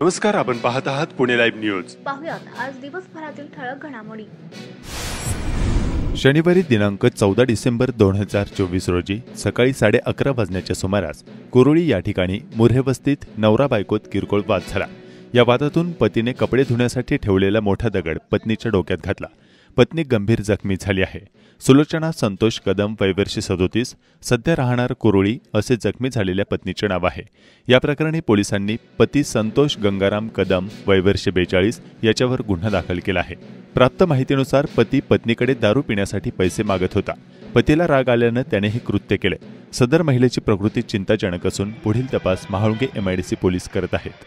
नमस्कार, आपण पाहत आहात पुणे लाईव्ह न्यूज। पाहुयात आज दिवसभरातील ठळक घडामोडी। शनिवारी दिनांक 14 डिसेंबर 2024 रोजी सकाळी 11:30 वाजण्याच्या सुमारास कुरुळी या ठिकाणी मुर्हे वस्तीत नवरा बायकोत किरकोळ वाद झाला। या वादातून पतीने कपडे धुण्यासाठी ठेवलेला मोठा दगड पत्नीच्या डोक्यात घातला। पत्नी गंभीर जखमी झाली आहे। सुलोचना संतोष कदम वय वर्ष 37, सध्या राहणार कुरुळी असे जखमी झालेल्या पत्नीचे नाव आहे। या प्रकरणी पोलिसांनी पती संतोष गंगाराम कदम वय वर्ष 42 याच्यावर गुन्हा दाखल केला आहे। प्राप्त माहितीनुसार पती पत्नीकडे दारू पिण्यासाठी पैसे मागत होता। पतीला राग आल्याने त्याने हे कृत्य केले। सदर महिलेची प्रकृती चिंताजनक असून पुढील तपास महाळुंगे MIDC पोलीस करत आहेत।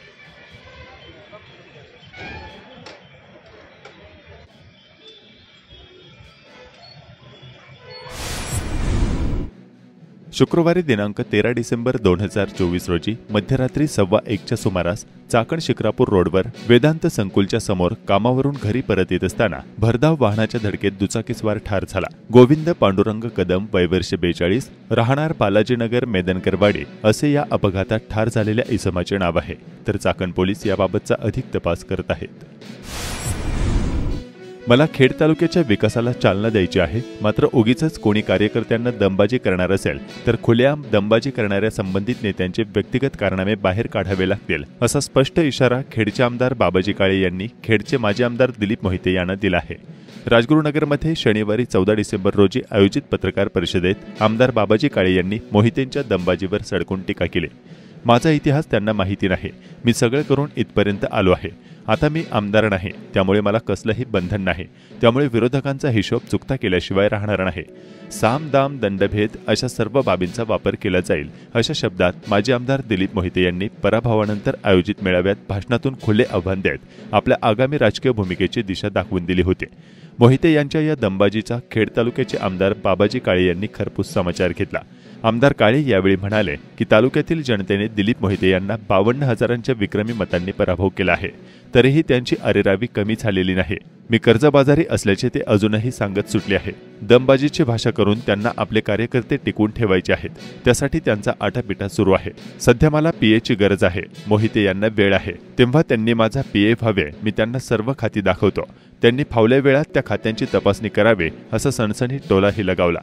शुक्रवारी दिनांक 13 डिसेंबर 2024 रोजी मध्यरात्री 1:15च्या सुमारास चाकण शिक्रापूर रोडवर वेदांत संकुलच्या समोर कामावरून घरी परत येत असताना भरधाव वाहनाच्या धडकेत दुचाकीस्वार ठार झाला। गोविंद पांडुरंग कदम वय वर्ष 42, राहणार बालाजीनगर मेदनकरवाडी असे या अपघातात ठार झालेल्या इसमाचे नाव आहे। तर चाकण पोलीस याबाबतचा अधिक तपास करत आहेत। मला खेड तालुक्याच्या विकासाला चालना द्यायची आहे, मात्र उगीचच कोणी कार्यकर्त्यांना दमबाजी करणार असेल तर खुलेआम दमबाजी करणाऱ्या संबंधित नेत्यांचे व्यक्तिगत कारनामे बाहेर काढावे लागतील, असा स्पष्ट इशारा खेडचे आमदार बाबाजी काळे यांनी खेडचे माजी आमदार दिलीप मोहिते यांना दिला आहे। राजगुरुनगरमध्ये शनिवारी 14 डिसेंबर रोजी आयोजित पत्रकार परिषदेत आमदार बाबाजी काळे यांनी मोहितेंच्या दमबाजीवर सडकून टीका केली। माझा इतिहास त्यांना माहिती नाही, मी सगळं करून इथपर्यंत आलो आहे। आता मी आमदार नाही, त्यामुळे मला कसलंही बंधन नाही, त्यामुळे विरोधकांचा हिशोब चुकता केल्याशिवाय राहणार नाही। साम दाम दंडभेद अशा सर्व बाबींचा वापर केला जाईल, अशा शब्दात माजी आमदार दिलीप मोहिते यांनी पराभवानंतर आयोजित मेळाव्यात भाषणातून खुले आव्हान देत आपल्या आगामी राजकीय भूमिकेची दिशा दाखवून दिली होती। मोहिते यांच्या या दमबाजीचा खेड तालुक्याचे आमदार बाबाजी काळे यांनी खरपूस समाचार घेतला। आमदार काळे यावेळी म्हणाले की तालुक्यातील जनतेने दिलीप मोहिते यांना 52,000च्या विक्रमी मतांनी पराभव केला आहे, तरीही त्यांची अरेरावी कमी झालेली नाही। मी कर्जबाजारी असल्याचे ते अजूनही सांगत सुटले आहे। दमबाजीची भाषा करून त्यांना आपले कार्यकर्ते टिकवून ठेवायचे आहेत, त्यासाठी त्यांचा आटापिटा सुरू आहे। सध्या मला PAची गरज आहे, मोहिते यांना वेळ आहे तेव्हा त्यांनी माझा PA व्हावे, मी त्यांना सर्व खाती दाखवतो, त्यांनी फावल्या वेळात त्या खात्यांची तपासणी करावे, असा सणसणीत टोलाही लगावला।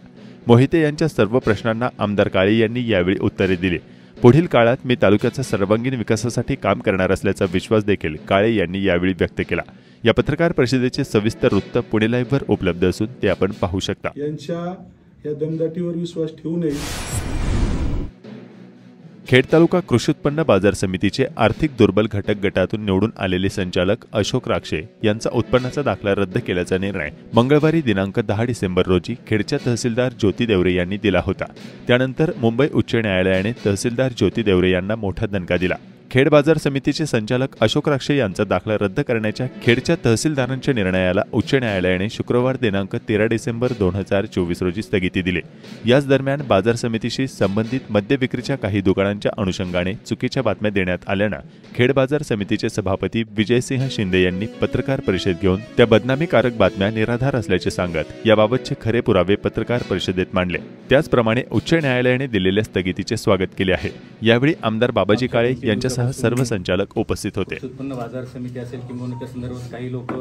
मोहिते यांच्या सर्व प्रश्नांना आमदार काळे यांनी यावेळी उत्तरे दिली। पुढील काळात मी तालुक्याच्या सर्वांगीण विकासासाठी काम करणार असल्याचा विश्वास देखील काळे यांनी यावेळी व्यक्त केला। या पत्रकार परिषदेचे सविस्तर वृत्त पुणे लाईव्हवर उपलब्ध असून ते आपण पाहू शकता। यांच्या या दमदाटीवर विश्वास ठेवू नये। खेड तालुका कृषी उत्पन्न बाजार समितीचे आर्थिक दुर्बल घटक गटातून निवडून आलेले संचालक अशोक राक्षे यांचा उत्पन्नाचा दाखला रद्द केल्याचा निर्णय मंगळवारी दिनांक 10 डिसेंबर रोजी खेडच्या तहसीलदार ज्योती देवरे यांनी दिला होता। त्यानंतर मुंबई उच्च न्यायालयाने तहसीलदार ज्योती देवरे यांना मोठा दणका दिला। खेड बाजार समितीचे संचालक अशोक राक्षे यांचा दाखला रद्द करण्याच्या खेडच्या तहसीलदारांच्या निर्णयाला उच्च न्यायालयाने शुक्रवार दिनांक 13 डिसेंबर 2024 रोजी स्थगिती दिली। याच दरम्यान बाजार समितीशी संबंधित मद्य विक्रीच्या काही दुकानांच्या अनुषंगाने चुकीच्या बातम्या देण्यात आल्यानं खेड बाजार समितीचे सभापती विजयसिंह शिंदे यांनी पत्रकार परिषद घेऊन त्या बदनामीकारक बातम्या निराधार असल्याचे सांगत याबाबतचे खरे पुरावे पत्रकार परिषदेत मांडले। त्याचप्रमाणे उच्च न्यायालयाने दिलेल्या स्थगितीचे स्वागत केले आहे। यावेळी आमदार बाबाजी काळे यांच्या सर्व संचालक उपस्थित होते। उत्पन्न बाजार समिती असेल किंवा त्या संदर्भात काही लोक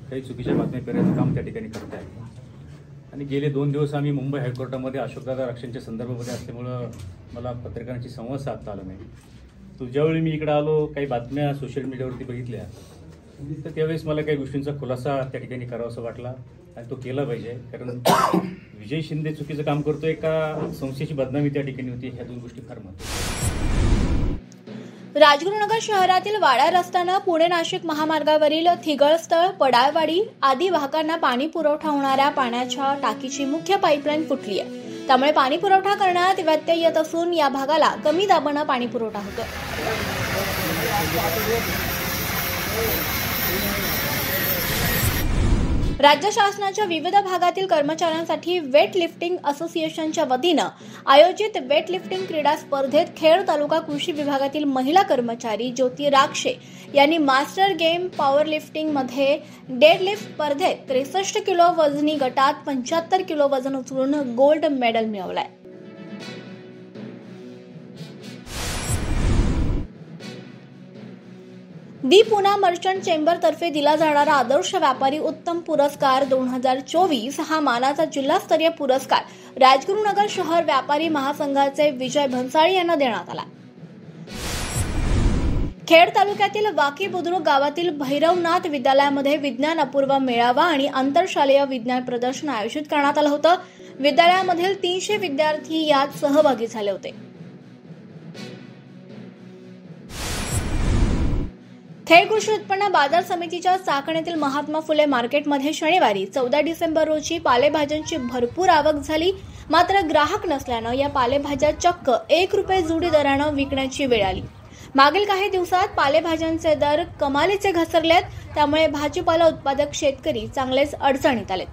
काही चुकीच्या बातम्या पेरायचं काम त्या ठिकाणी करत आहेत आणि गेले 2 दिवस आम्ही मुंबई हायकोर्टामध्ये अशोकदादा राक्षेंच्या संदर्भामध्ये असल्यामुळं मला पत्रकारांची संवाद साधता आला नाही। तो ज्यावेळी मी इकडे आलो काही बातम्या सोशल मीडियावरती बघितल्या तर त्यावेळेस मला काही गोष्टींचा खुलासा त्या ठिकाणी करावासा वाटला आणि तो केला पाहिजे, कारण विजय शिंदे चुकीचं काम करतोय का संस्थेची बदनामी त्या ठिकाणी होती, ह्या 2 गोष्टी फार महत्त्वाच्या। राजगुरुनगर शहरातील वाडा रस्त्यानं पुणे नाशिक महामार्गावरील थिगळस्थळ पडाळवाडी आदी भागांना पाणी पुरवठा होणाऱ्या पाण्याच्या टाकीची मुख्य पाईपलाईन फुटली आहे। त्यामुळे पाणी पुरवठा करण्यात व्यत्यय येत असून या भागाला कमी दाबानं पाणी पुरवठा होतो। राज्य शासनाच्या विविध भागातील कर्मचाऱ्यांसाठी वेट लिफ्टिंग असोसिएशनच्या वतीनं आयोजित वेट लिफ्टिंग क्रीडा स्पर्धेत खेड तालुका कृषी विभागातील महिला कर्मचारी ज्योती राक्षे यांनी मास्टर गेम पॉवर लिफ्टिंग मध्ये डेडलिफ्ट स्पर्धेत 63 किलो वजनी गटात 75 किलो वजन उचलून गोल्ड मेडल मिळवलाय। दी पुना मर्चंट चेंबर तर्फे दिला जाणारा आदर्श व्यापारी उत्तम पुरस्कार 2024 हा मानाचा जिल्हास्तरीय पुरस्कार राजगुरुनगर शहर व्यापारी महासंघाचे विजय भन्साळी यांना देण्यात आला। खेड तालुक्यातील वाकी बुद्रुक गावातील भैरवनाथ विद्यालयामध्ये विज्ञान अपूर्व मेळावा आणि आंतरशालेय विज्ञान प्रदर्शन आयोजित करण्यात आलं होतं। विद्यालयामधील 300 विद्यार्थी यात सहभागी झाले होते। खेड कृषी उत्पन्न बाजार समितीच्या चाकण येथील महात्मा फुले मार्केटमध्ये शनिवारी 14 डिसेंबर रोजी पालेभाज्यांची भरपूर आवक झाली। मात्र ग्राहक नसल्यानं या पालेभाज्या चक्क 1 रुपये जुडी दरानं विकण्याची वेळ आली। मागील काही दिवसात पालेभाज्यांचे दर कमालीचे घसरलेत, त्यामुळे भाजीपाला उत्पादक शेतकरी चांगलेच अडचणीत आलेत।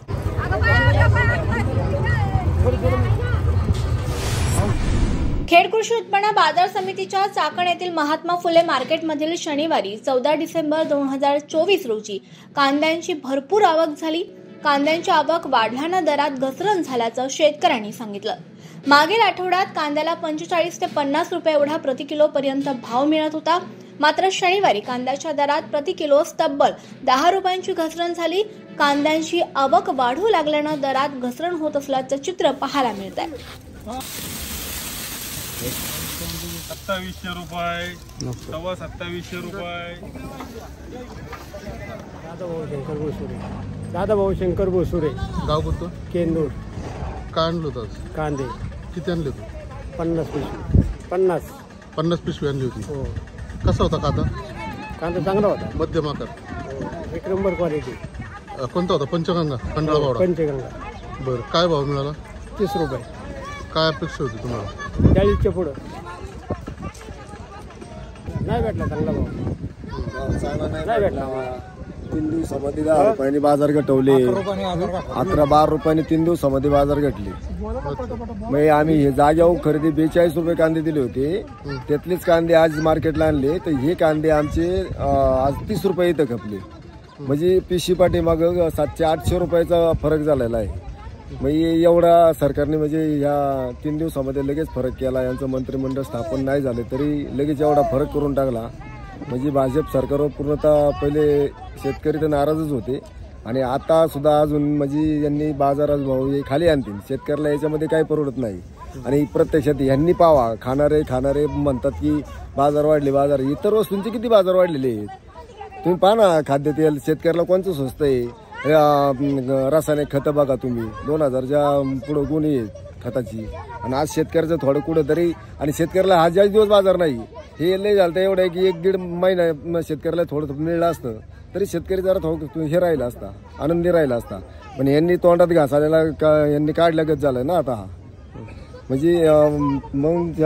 खेड कृषी उत्पन्न बाजार समितीच्या चाकण येथील महात्मा फुले मार्केटमधील शनिवारी 14 डिसेंबर 2024 रोजी कांद्यांची भरपूर आवक झाली। कांद्यांची आवक वाढल्यानं दरात घसरण झाल्याचं शेतकऱ्यांनी सांगितलं। मागील आठवड्यात कांद्याला 45 ते 50 रुपये एवढा प्रति किलो पर्यंत भाव मिळत होता। मात्र शनिवारी कांद्याच्या दरात प्रति किलो तब्बल 10 रुपयांची घसरण झाली। कांद्यांची आवक वाढू लागल्यानं दरात घसरण होत असल्याचं चित्र पाहायला मिळत आहे। 2700 रुपये, 2700 रुपये। दादाभाऊ शंकर बोसुरे, गाव कोणतं? केंदूर। काय आणलं होतं? कांदे किती आणले होते? 50 पिशवी। 50 पिशवी आणली होती। हो। कसा होता कांदा? कांदा चांगला होता, मध्यम आकार, 1 नंबर क्वालिटी। कोणता होता? पंचगंगा, खंडाळा पावडा? पंचगंगा। बरं, काय भाव मिळाला? 30 रुपये। काय अपेक्षा होती तुम्हाला? 40च्या पुढं नाही भेटला, चांगला भाव नाही भेटला आम्हाला। 3 दिवसामध्ये 10 रुपयांनी बाजार घटवले, 11-12 रुपयांनी 3 दिवसामध्ये बाजार घटले। मग आम्ही हे जाग्यावर खरेदी 42 रुपये कांदे दिले होते, त्यातलेच कांदे आज मार्केटला आणले, तर हे कांदे आमचे आज 30 रुपये इथं खपले। म्हणजे पिशी पाठीमाग 700-800 रुपयाचा फरक झालेला आहे। मग एवढा सरकारने म्हणजे या 3 दिवसामध्ये लगेच फरक केला। यांचं मंत्रिमंडळ स्थापन नाही झाले तरी लगेच एवढा फरक करून टाकला। म्हणजे भाजप सरकारवर पूर्णतः पहिले शेतकरी तर नाराजच होते आणि आता सुद्धा अजून म्हणजे यांनी बाजारात भाव हे खाली आणतील, शेतकऱ्याला याच्यामध्ये काही परवडत नाही। आणि प्रत्यक्षात यांनी पावा खाणारे म्हणतात की बाजार वाढले, बाजार इतर वस्तूंचे किती बाजार वाढलेले आहेत तुम्ही पहा ना। खाद्यतेल शेतकऱ्याला कोणतं स्वस्त आहे? रासायनिक खतं बघा तुम्ही, 2000च्या पुढं गुन्हे आहेत खताची, आणि आज शेतकऱ्याचं थोडं कुठं तरी, आणि शेतकऱ्याला हा जास्त दिवस बाजार नाही, हे लय झालं एवढं आहे की 1-1.5 महिना शेतकऱ्याला थोडं मिळलं असतं तरी शेतकरी जरा थोडं हे राहिला असता, आनंदी राहिला असता। पण यांनी तोंडात घास आलेला यांनी काढल्यागत झालं ना आता हा। म्हणजे मग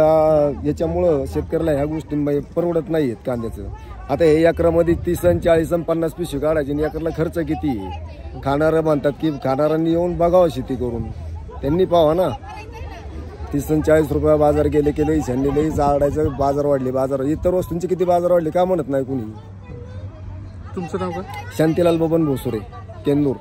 याच्यामुळं शेतकऱ्याला ह्या गोष्टी परवडत नाही आहेत कांद्याचं। आता हे एकरामध्ये 30 आणि 40 आणि 50 पिशवी काढायची आणि एकरला खर्च किती आहे? खाणारं म्हणतात की खाणाऱ्यांनी येऊन बघावं शेती करून, त्यांनी पाहावं ना। 30 आणि 40 रुपये बाजार गेले ईशान्य लई आडायचं बाजार वाढले, बाजार इतर वस्तूंचे किती बाजार वाढले का म्हणत नाही कुणी। तुमचं नाव काय? शांतीलाल बबन भोसुरे, केंदूर।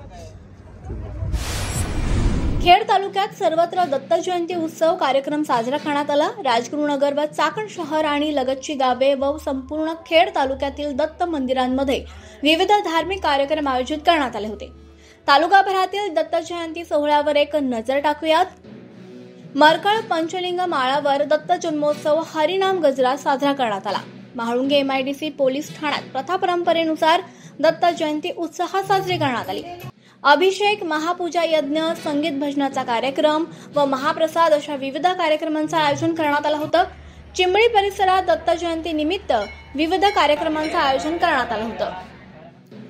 खेड तालुक्यात सर्वत्र दत्त जयंती उत्सव कार्यक्रम साजरा करण्यात आला। राजगुरुनगर व चाकण शहर आणि लगतची गावे व संपूर्ण खेड तालुक्यातील दत्त मंदिरांमध्ये विविध धार्मिक कार्यक्रम आयोजित करण्यात आले होते। तालुकाभरातील दत्त जयंती सोहळ्यावर एक नजर टाकूयात। मरकळ पंचलिंग माळावर दत्त जन्मोत्सव हरिनाम गजरा साजरा करण्यात आला। म्हाळुंगे MIDC पोलीस ठाण्यात प्रथा परंपरेनुसार दत्त जयंती उत्साहात साजरी करण्यात आली। अभिषेक, महापूजा यज्ञ, संगीत भजनाचा कार्यक्रम व महाप्रसाद अशा विविध कार्यक्रमांचं आयोजन करण्यात आलं होतं। चिंबळी परिसरात दत्त जयंती निमित्त विविध कार्यक्रमांचं आयोजन करण्यात आलं होतं।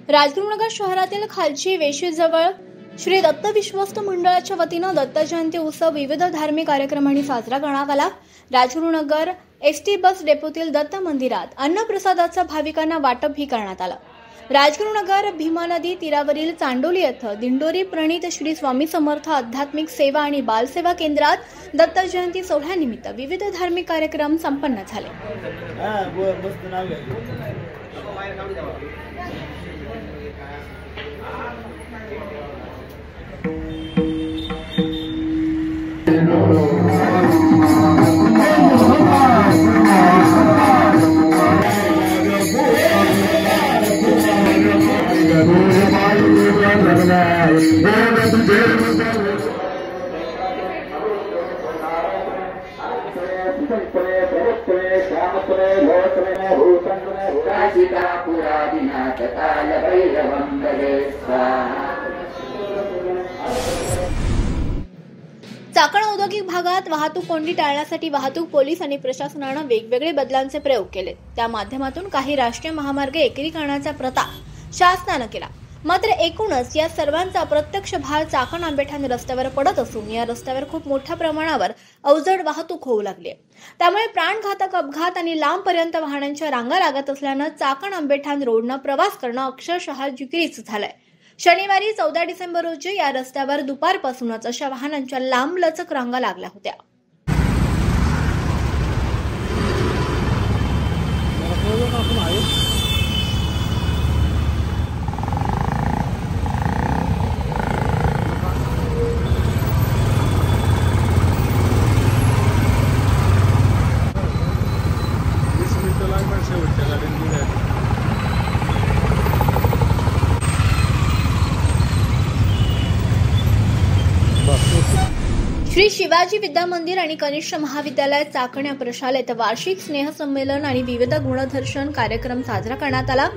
राजगुरुनगर शहरातील खालची वेशीजवळ श्री दत्त विश्वस्त मंडळाच्या वतीनं दत्त जयंती उत्सव विविध धार्मिक कार्यक्रमांनी साजरा करण्यात आला। राजगुरुनगर ST बस डेपोतील दत्त मंदिरात अन्नप्रसादाचं भाविकांना वाटपही करण्यात आलं। राजगुरुनगर भीमा नदी तीरावरील चांडोली येथे दिंडोरी प्रणीत श्री स्वामी समर्थ आध्यात्मिक सेवा आणि बालसेवा केंद्रात दत्त जयंती सोहळ्यानिमित्त विविध धार्मिक कार्यक्रम संपन्न झाले। चाकण औद्योगिक भागात वाहतूक कोंडी टाळण्यासाठी वाहतूक पोलीस आणि प्रशासनानं वेगवेगळे बदलांचे प्रयोग केले. त्या माध्यमातून काही राष्ट्रीय महामार्ग एकीकरणाचा प्रताप शासनानं केला. मात्र एकूणच या सर्वांचा प्रत्यक्ष भार चाकण आंबेठाण रस्त्यावर पडत असून या रस्त्यावर खूप मोठ्या प्रमाणावर अवजड वाहतूक होऊ लागली. त्यामुळे प्राणघातक अपघात आणि लांबपर्यंत वाहनांच्या रांगा लागत असल्यानं चाकण आंबेठाण रोडनं प्रवास करणं अक्षरशः जिकिरीचं झालंय. शनिवारी 14 डिसेंबर रोजी या रस्त्यावर दुपारपासूनच अशा वाहनांच्या लांबलचक रांगा लागल्या होत्या. श्री शिवाजी विद्या मंदिर आणि कनिष्ठ महाविद्यालय चाकण या प्रशालेत वार्षिक स्नेहसंमेलन आणि विविध गुणदर्शन कार्यक्रम साजरा करण्यात आला.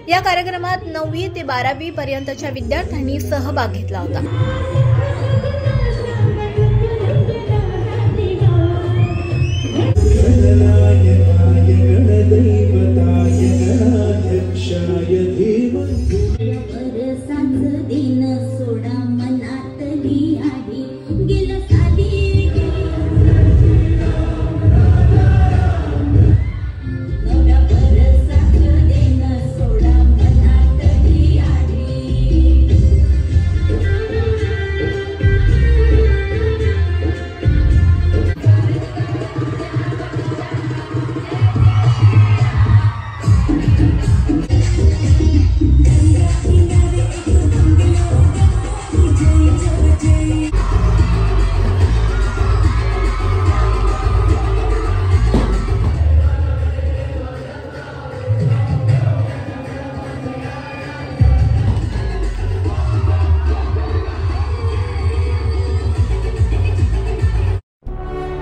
या कार्यक्रमात 9वी ते 12वी पर्यंतच्या विद्यार्थ्यांनी सहभाग घेतला होता.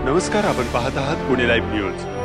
नमस्कार, आपण पाहत आहात पुणे लाईव्ह न्यूज.